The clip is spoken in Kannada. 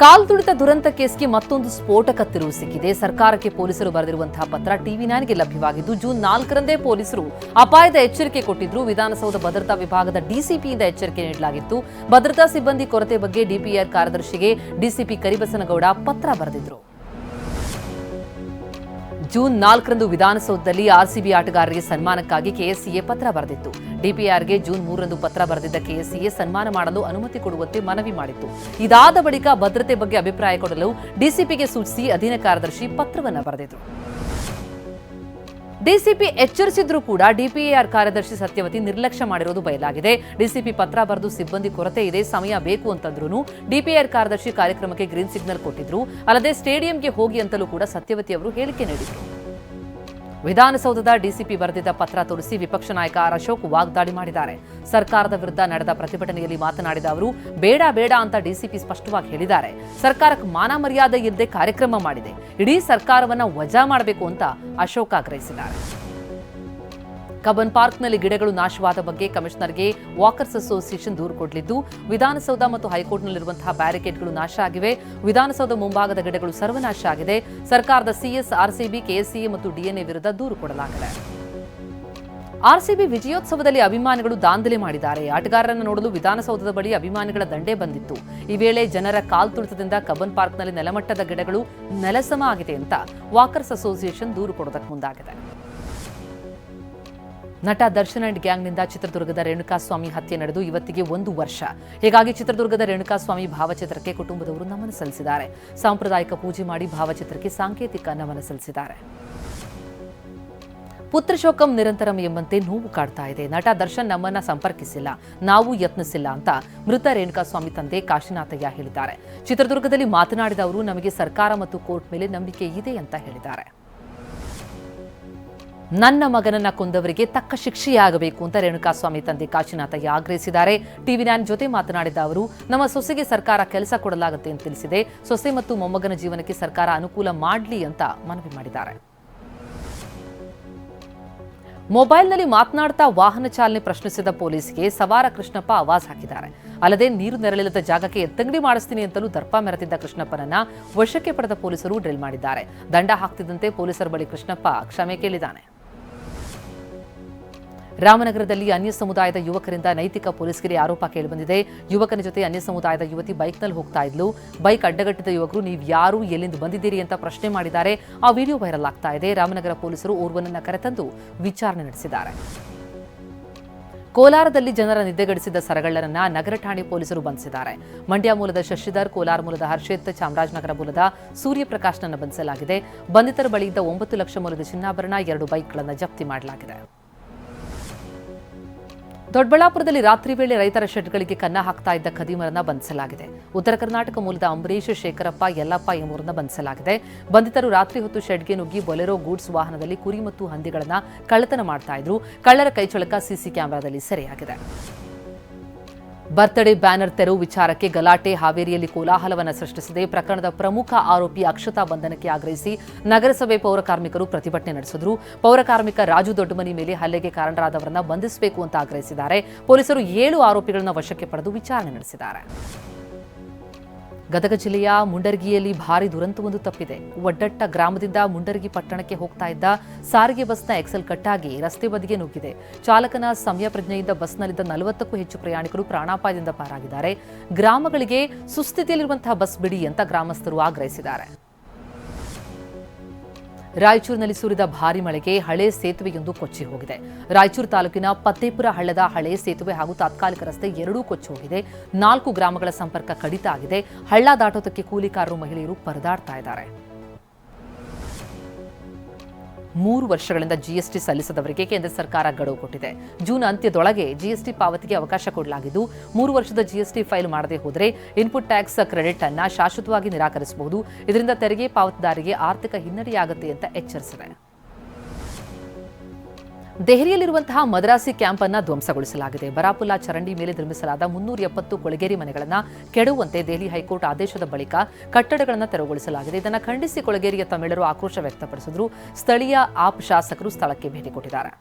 ಕಾಲ್ತುಳಿತ ದುರಂತ ಕೇಸ್ಗೆ ಮತ್ತೊಂದು ಸ್ಫೋಟಕ ತಿರುವು ಸಿಕ್ಕಿದೆ. ಸರ್ಕಾರಕ್ಕೆ ಪೊಲೀಸರು ಬರೆದಿರುವಂತಹ ಪತ್ರ ಟಿವಿ9ಗೆ ಲಭ್ಯವಾಗಿದ್ದು, ಜೂನ್ 4ರಂದೇ ಪೊಲೀಸರು ಅಪಾಯದ ಎಚ್ಚರಿಕೆ ಕೊಟ್ಟಿದ್ರು. ವಿಧಾನಸೌಧ ಭದ್ರತಾ ವಿಭಾಗದ ಡಿಸಿಪಿಯಿಂದ ಎಚ್ಚರಿಕೆ ನೀಡಲಾಗಿತ್ತು. ಭದ್ರತಾ ಸಿಬ್ಬಂದಿ ಕೊರತೆ ಬಗ್ಗೆ ಡಿಪಿಆರ್ ಕಾರ್ಯದರ್ಶಿಗೆ ಡಿಸಿಪಿ ಕರಿಬಸನಗೌಡ ಪತ್ರ ಬರೆದಿದ್ರು. ಜೂನ್ 4ರಂದು ವಿಧಾನಸೌಧದಲ್ಲಿ ಆರ್ಸಿಬಿ ಆಟಗಾರರಿಗೆ ಸನ್ಮಾನಕ್ಕಾಗಿ ಕೆಎಸ್ಸಿಎ ಪತ್ರ ಬರೆದಿತ್ತು. ಡಿಪಿಆರ್ಗೆ ಜೂನ್ 3ರಂದು ಪತ್ರ ಬರೆದಿದ್ದ ಕೆಎಸ್ಸಿಎ ಸನ್ಮಾನ ಮಾಡಲು ಅನುಮತಿ ಕೊಡುವಂತೆ ಮನವಿ ಮಾಡಿತ್ತು. ಇದಾದ ಬಳಿಕ ಭದ್ರತೆ ಬಗ್ಗೆ ಅಭಿಪ್ರಾಯ ಕೊಡಲು ಡಿಸಿಪಿಗೆ ಸೂಚಿಸಿ ಅಧೀನ ಕಾರ್ಯದರ್ಶಿ ಪತ್ರವನ್ನು ಬರೆದಿದ್ರು. ಡಿಸಿಪಿ ಎಚ್ಚರಿಸಿದ್ರೂ ಕೂಡ ಡಿಪಿಆರ್ ಕಾರ್ಯದರ್ಶಿ ಸತ್ಯವತಿ ನಿರ್ಲಕ್ಷ್ಯ ಮಾಡಿರೋದು ಬಯಲಾಗಿದೆ. ಡಿಸಿಪಿ ಪತ್ರ ಬರೆದು ಸಿಬ್ಬಂದಿ ಕೊರತೆ ಇದೆ, ಸಮಯ ಬೇಕು ಅಂತಂದ್ರೂ ಡಿಪಿಆರ್ ಕಾರ್ಯದರ್ಶಿ ಕಾರ್ಯಕ್ರಮಕ್ಕೆ ಗ್ರೀನ್ ಸಿಗ್ನಲ್ ಕೊಟ್ಟಿದ್ರು. ಅಲ್ಲದೆ ಸ್ಟೇಡಿಯಂಗೆ ಹೋಗಿ ಅಂತಲೂ ಕೂಡ ಸತ್ಯವತಿ ಅವರು ಹೇಳಿಕೆ ನೀಡಿದ್ರು. ವಿಧಾನಸೌಧದ ಡಿಸಿಪಿ ಬರೆದಿದ್ದ ಪತ್ರ ತೋರಿಸಿ ವಿಪಕ್ಷ ನಾಯಕ ಆರ್ ಅಶೋಕ್ ವಾಗ್ದಾಳಿ ಮಾಡಿದ್ದಾರೆ. ಸರ್ಕಾರದ ವಿರುದ್ಧ ನಡೆದ ಪ್ರತಿಭಟನೆಯಲ್ಲಿ ಮಾತನಾಡಿದ ಅವರು ಬೇಡ ಬೇಡ ಅಂತ ಡಿಸಿಪಿ ಸ್ಪಷ್ಟವಾಗಿ ಹೇಳಿದ್ದಾರೆ. ಸರ್ಕಾರಕ್ಕೆ ಮಾನ ಮರ್ಯಾದೆ ಇಲ್ಲದೆ ಕಾರ್ಯಕ್ರಮ ಮಾಡಿದೆ, ಇಡೀ ಸರ್ಕಾರವನ್ನ ವಜಾ ಮಾಡಬೇಕು ಅಂತ ಅಶೋಕ್ ಆಗ್ರಹಿಸಿದ್ದಾರೆ. ಕಬ್ಬನ್ ಪಾರ್ಕ್ನಲ್ಲಿ ಗಿಡಗಳು ನಾಶವಾದ ಬಗ್ಗೆ ಕಮಿಷನರ್ಗೆ ವಾಕರ್ಸ್ ಅಸೋಸಿಯೇಷನ್ ದೂರು ಕೊಡಲಿದ್ದು, ವಿಧಾನಸೌಧ ಮತ್ತು ಹೈಕೋರ್ಟ್ನಲ್ಲಿರುವಂತಹ ಬ್ಯಾರಿಕೇಡ್ಗಳು ನಾಶ ಆಗಿವೆ. ವಿಧಾನಸೌಧ ಮುಂಭಾಗದ ಗಿಡಗಳು ಸರ್ವನಾಶ ಆಗಿದೆ. ಸರ್ಕಾರದ ಸಿಎಸ್, ಆರ್ಸಿಬಿ, ಕೆಎಸ್ಸಿಎ ಮತ್ತು ಡಿಎನ್ಎ ವಿರುದ್ಧ ದೂರು ಕೊಡಲಾಗಿದೆ. ಆರ್ಸಿಬಿ ವಿಜಯೋತ್ಸವದಲ್ಲಿ ಅಭಿಮಾನಿಗಳು ದಾಂಧಲೆ ಮಾಡಿದ್ದಾರೆ. ಆಟಗಾರರನ್ನು ನೋಡಲು ವಿಧಾನಸೌಧದ ಬಳಿ ಅಭಿಮಾನಿಗಳ ದಂಡೆ ಬಂದಿತ್ತು. ಈ ವೇಳೆ ಜನರ ಕಾಲ್ತುಳಿತದಿಂದ ಕಬ್ಬನ್ ಪಾರ್ಕ್ನಲ್ಲಿ ನೆಲಮಟ್ಟದ ಗಿಡಗಳು ನೆಲಸಮ ಆಗಿದೆ ಅಂತ ವಾಕರ್ಸ್ ಅಸೋಸಿಯೇಷನ್ ದೂರು ಕೊಡೋದಕ್ಕೆ ಮುಂದಾಗಿದೆ. ನಟ ದರ್ಶನ್ ಅಂಡ್ ಗ್ಯಾಂಗ್ನಿಂದ ಚಿತ್ರದುರ್ಗದ ರೇಣುಕಾಸ್ವಾಮಿ ಹತ್ಯೆ ನಡೆದು ಇವತ್ತಿಗೆ 1 ವರ್ಷ. ಹೀಗಾಗಿ ಚಿತ್ರದುರ್ಗದ ರೇಣುಕಾಸ್ವಾಮಿ ಭಾವಚಿತ್ರಕ್ಕೆ ಕುಟುಂಬದವರು ನಮನ ಸಲ್ಲಿಸಿದ್ದಾರೆ. ಸಾಂಪ್ರದಾಯಿಕ ಪೂಜೆ ಮಾಡಿ ಭಾವಚಿತ್ರಕ್ಕೆ ಸಾಂಕೇತಿಕ ನಮನ ಸಲ್ಲಿಸಿದ್ದಾರೆ. ಪುತ್ರಶೋಕಂ ನಿರಂತರಂ ಎಂಬಂತೆ ನೋವು ಕಾಡ್ತಾ ಇದೆ. ನಟ ದರ್ಶನ್ ನಮ್ಮನ್ನ ಸಂಪರ್ಕಿಸಿಲ್ಲ, ನಾವು ಯತ್ನಿಸಿಲ್ಲ ಅಂತ ಮೃತ ರೇಣುಕಾಸ್ವಾಮಿ ತಂದೆ ಕಾಶಿನಾಥಯ್ಯ ಹೇಳಿದ್ದಾರೆ. ಚಿತ್ರದುರ್ಗದಲ್ಲಿ ಮಾತನಾಡಿದ ಅವರು, ನಮಗೆ ಸರ್ಕಾರ ಮತ್ತು ಕೋರ್ಟ್ ಮೇಲೆ ನಂಬಿಕೆ ಇದೆ ಅಂತ ಹೇಳಿದ್ದಾರೆ. ನನ್ನ ಮಗನನ್ನ ಕೊಂದವರಿಗೆ ತಕ್ಕ ಶಿಕ್ಷೆಯಾಗಬೇಕು ಅಂತ ರೇಣುಕಾಸ್ವಾಮಿ ತಂದೆ ಕಾಶಿನಾಥಯ್ಯ ಆಗ್ರಹಿಸಿದ್ದಾರೆ. ಟಿವಿ9 ಜೊತೆ ಮಾತನಾಡಿದ ಅವರು, ನಮ್ಮ ಸೊಸೆಗೆ ಸರ್ಕಾರ ಕೆಲಸ ಕೊಡಲಾಗುತ್ತೆ ಅಂತ ತಿಳಿಸಿದೆ. ಸೊಸೆ ಮತ್ತು ಮೊಮ್ಮಗನ ಜೀವನಕ್ಕೆ ಸರ್ಕಾರ ಅನುಕೂಲ ಮಾಡಲಿ ಅಂತ ಮನವಿ ಮಾಡಿದ್ದಾರೆ. ಮೊಬೈಲ್ನಲ್ಲಿ ಮಾತನಾಡ್ತಾ ವಾಹನ ಚಾಲನೆ ಪ್ರಶ್ನಿಸಿದ ಪೊಲೀಸ್ಗೆ ಸವಾರ ಕೃಷ್ಣಪ್ಪ ಆವಾಜ್ ಹಾಕಿದ್ದಾರೆ. ಅಲ್ಲದೆ ನೀರು ನೆರಳಿಲ್ಲದ ಜಾಗಕ್ಕೆ ಎತ್ತಂಗಡಿ ಮಾಡಿಸ್ತೀನಿ ಅಂತಲೂ ದರ್ಪ ಮೆರೆತಿದ್ದ ಕೃಷ್ಣಪ್ಪನನ್ನ ವಶಕ್ಕೆ ಪಡೆದ ಪೊಲೀಸರು ಡ್ರಿಲ್ ಮಾಡಿದ್ದಾರೆ. ದಂಡ ಹಾಕ್ತಿದ್ದಂತೆ ಪೊಲೀಸರ ಬಳಿ ಕೃಷ್ಣಪ್ಪ ಕ್ಷಮೆ ಕೇಳಿದ್ದಾನೆ. ರಾಮನಗರದಲ್ಲಿ ಅನ್ಯ ಸಮುದಾಯದ ಯುವಕರಿಂದ ನೈತಿಕ ಪೊಲೀಸ್ಗಿರಿ ಆರೋಪ ಕೇಳಿಬಂದಿದೆ. ಯುವಕನ ಜೊತೆ ಅನ್ಯ ಸಮುದಾಯದ ಯುವತಿ ಬೈಕ್ನಲ್ಲಿ ಹೋಗ್ತಾ ಇದ್ಲು. ಬೈಕ್ ಅಡ್ಡಗಟ್ಟಿದ ಯುವಕರು ನೀವು ಯಾರು, ಎಲ್ಲಿಂದ ಬಂದಿದ್ದೀರಿ ಅಂತ ಪ್ರಶ್ನೆ ಮಾಡಿದ್ದಾರೆ. ಆ ವಿಡಿಯೋ ವೈರಲ್ ಆಗ್ತಾ ಇದೆ. ರಾಮನಗರ ಪೊಲೀಸರು ಓರ್ವನನ್ನ ಕರೆತಂದು ವಿಚಾರಣೆ ನಡೆಸಿದ್ದಾರೆ. ಕೋಲಾರದಲ್ಲಿ ಜನರ ನಿದ್ದೆಗೆಡಿಸಿದ ಸರಗಳ್ಳರನ್ನ ನಗರ ಠಾಣೆ ಪೊಲೀಸರು ಬಂಧಿಸಿದ್ದಾರೆ. ಮಂಡ್ಯ ಮೂಲದ ಶಶಿಧರ್, ಕೋಲಾರ ಮೂಲದ ಹರ್ಷಿತ್, ಚಾಮರಾಜನಗರ ಮೂಲದ ಸೂರ್ಯಪ್ರಕಾಶ್ನನ್ನು ಬಂಧಿಸಲಾಗಿದೆ. ಬಂಧಿತರ ಬಳಿಯಿದ್ದ 9 ಲಕ್ಷ ಮೂಲದ ಚಿನ್ನಾಭರಣ, 2 ಬೈಕ್ಗಳನ್ನು ಜಪ್ತಿ ಮಾಡಲಾಗಿದೆ. ದೊಡ್ಡಬಳ್ಳಾಪುರದಲ್ಲಿ ರಾತ್ರಿ ವೇಳೆ ರೈತರ ಶೆಡ್ಗಳಿಗೆ ಕನ್ನ ಹಾಕ್ತಾ ಇದ್ದ ಖದೀಮರನ್ನ ಬಂಧಿಸಲಾಗಿದೆ. ಉತ್ತರ ಕರ್ನಾಟಕ ಮೂಲದ ಅಂಬರೀಶ್, ಶೇಖರಪ್ಪ, ಯಲ್ಲಪ್ಪ ಎಂಬುವರನ್ನ ಬಂಧಿಸಲಾಗಿದೆ. ಬಂಧಿತರು ರಾತ್ರಿ ಹೊತ್ತು ಶೆಡ್ಗೆ ನುಗ್ಗಿ ಬೊಲೆರೋ ಗೂಡ್ಸ್ ವಾಹನದಲ್ಲಿ ಕುರಿ ಮತ್ತು ಹಂದಿಗಳನ್ನ ಕಳ್ಳತನ ಮಾಡ್ತಾ ಇದ್ರು. ಕಳ್ಳರ ಕೈಚಳಕ ಸಿಸಿ ಕ್ಯಾಮೆರಾದಲ್ಲಿ ಸೆರೆಯಾಗಿದೆ. ಬರ್ತ್ಡೇ ಬ್ಯಾನರ್ ತೆರವು ವಿಚಾರಕ್ಕೆ ಗಲಾಟೆ ಹಾವೇರಿಯಲ್ಲಿ ಕೋಲಾಹಲವನ್ನು ಸೃಷ್ಟಿಸಿದೆ. ಪ್ರಕರಣದ ಪ್ರಮುಖ ಆರೋಪಿ ಅಕ್ಷತಾ ಬಂಧನಕ್ಕೆ ಆಗ್ರಹಿಸಿ ನಗರಸಭೆ ಪೌರ ಕಾರ್ಮಿಕರು ಪ್ರತಿಭಟನೆ ನಡೆಸಿದ್ರು. ಪೌರ ಕಾರ್ಮಿಕ ರಾಜು ದೊಡ್ಡಮನಿ ಮೇಲೆ ಹಲ್ಲೆಗೆ ಕಾರಣರಾದವರನ್ನ ಬಂಧಿಸಬೇಕು ಅಂತ ಆಗ್ರಹಿಸಿದ್ದಾರೆ. ಪೊಲೀಸರು 7 ಆರೋಪಿಗಳನ್ನು ವಶಕ್ಕೆ ಪಡೆದು ವಿಚಾರಣೆ ನಡೆಸಿದ್ದಾರೆ. ಗದಗ ಜಿಲ್ಲೆಯ ಮುಂಡರಗಿಯಲ್ಲಿ ಭಾರೀ ದುರಂತವೊಂದು ತಪ್ಪಿದೆ. ಒಡ್ಡಟ್ಟ ಗ್ರಾಮದಿಂದ ಮುಂಡರಗಿ ಪಟ್ಟಣಕ್ಕೆ ಹೋಗ್ತಾ ಇದ್ದ ಸಾರಿಗೆ ಬಸ್ನ ಎಕ್ಸೆಲ್ ಕಟ್ಟಾಗಿ ರಸ್ತೆ ಬದಿಗೆ ನುಗ್ಗಿದೆ. ಚಾಲಕನ ಸಮಯ ಪ್ರಜ್ಞೆಯಿಂದ ಬಸ್ನಲ್ಲಿದ್ದ 40ಕ್ಕೂ ಹೆಚ್ಚು ಪ್ರಯಾಣಿಕರು ಪ್ರಾಣಾಪಾಯದಿಂದ ಪಾರಾಗಿದ್ದಾರೆ. ಗ್ರಾಮಗಳಿಗೆ ಸುಸ್ಥಿತಿಯಲ್ಲಿರುವಂತಹ ಬಸ್ ಬಿಡಿ ಅಂತ ಗ್ರಾಮಸ್ಥರು ಆಗ್ರಹಿಸಿದ್ದಾರೆ. ರಾಯಚೂರಿನಲ್ಲಿ ಸುರಿದ ಭಾರೀ ಮಳೆಗೆ ಹಳೆ ಸೇತುವೆಯೊಂದು ಕೊಚ್ಚಿ ಹೋಗಿದೆ. ರಾಯಚೂರು ತಾಲೂಕಿನ ಪತ್ತೇಪುರ ಹಳ್ಳದ ಹಳೆ ಸೇತುವೆ ಹಾಗೂ ತಾತ್ಕಾಲಿಕ ರಸ್ತೆ ಎರಡೂ ಕೊಚ್ಚಿ ಹೋಗಿದೆ. 4 ಗ್ರಾಮಗಳ ಸಂಪರ್ಕ ಕಡಿತ ಆಗಿದೆ. ಹಳ್ಳ ದಾಟೋದಕ್ಕೆ ಕೂಲಿಕಾರರು, ಮಹಿಳೆಯರು ಪರದಾಡ್ತಾ ಇದ್ದಾರೆ. 3 ವರ್ಷಗಳಿಂದ ಜಿಎಸ್ಟಿ ಸಲ್ಲಿಸದವರಿಗೆ ಕೇಂದ್ರ ಸರ್ಕಾರ ಗಡುವು ಕೊಟ್ಟಿದೆ. ಜೂನ್ ಅಂತ್ಯದೊಳಗೆ ಜಿಎಸ್ಟಿ ಪಾವತಿಗೆ ಅವಕಾಶ ಕೊಡಲಾಗಿದ್ದು, 3 ವರ್ಷದ ಜಿಎಸ್ಟಿ ಫೈಲ್ ಮಾಡದೆ ಹೋದರೆ ಇನ್ಪುಟ್ ಟ್ಯಾಕ್ಸ್ ಕ್ರೆಡಿಟ್ ಅನ್ನು ಶಾಶ್ವತವಾಗಿ ನಿರಾಕರಿಸಬಹುದು. ಇದರಿಂದ ತೆರಿಗೆ ಪಾವತಿದಾರರಿಗೆ ಆರ್ಥಿಕ ಹಿನ್ನಡೆಯಾಗುತ್ತೆ ಅಂತ ಎಚ್ಚರಿಸಿದೆ. ದೆಹಲಿಯಲ್ಲಿರುವಂತಹ ಮದ್ರಾಸಿ ಕ್ಯಾಂಪ್ ಅನ್ನು ಧ್ವಂಸಗೊಳಿಸಲಾಗಿದೆ. ಬರಾಪುಲ್ಲಾ ಚರಂಡಿ ಮೇಲೆ ನಿರ್ಮಿಸಲಾದ 370 ಕೊಳಗೇರಿ ಮನೆಗಳನ್ನು ಕೆಡವುವಂತೆ ದೆಹಲಿ ಹೈಕೋರ್ಟ್ ಆದೇಶದ ಬಳಿಕ ಕಟ್ಟಡಗಳನ್ನು ತೆರವುಗೊಳಿಸಲಾಗಿದೆ. ಇದನ್ನು ಖಂಡಿಸಿ ಕೊಳಗೇರಿಯ ತಮಿಳರು ಆಕ್ರೋಶ ವ್ಯಕ್ತಪಡಿಸಿದ್ರು. ಸ್ಥಳೀಯ ಆಪ್ ಶಾಸಕರು ಸ್ಥಳಕ್ಕೆ ಭೇಟಿ ಕೊಟ್ಟಿದ್ದಾರೆ.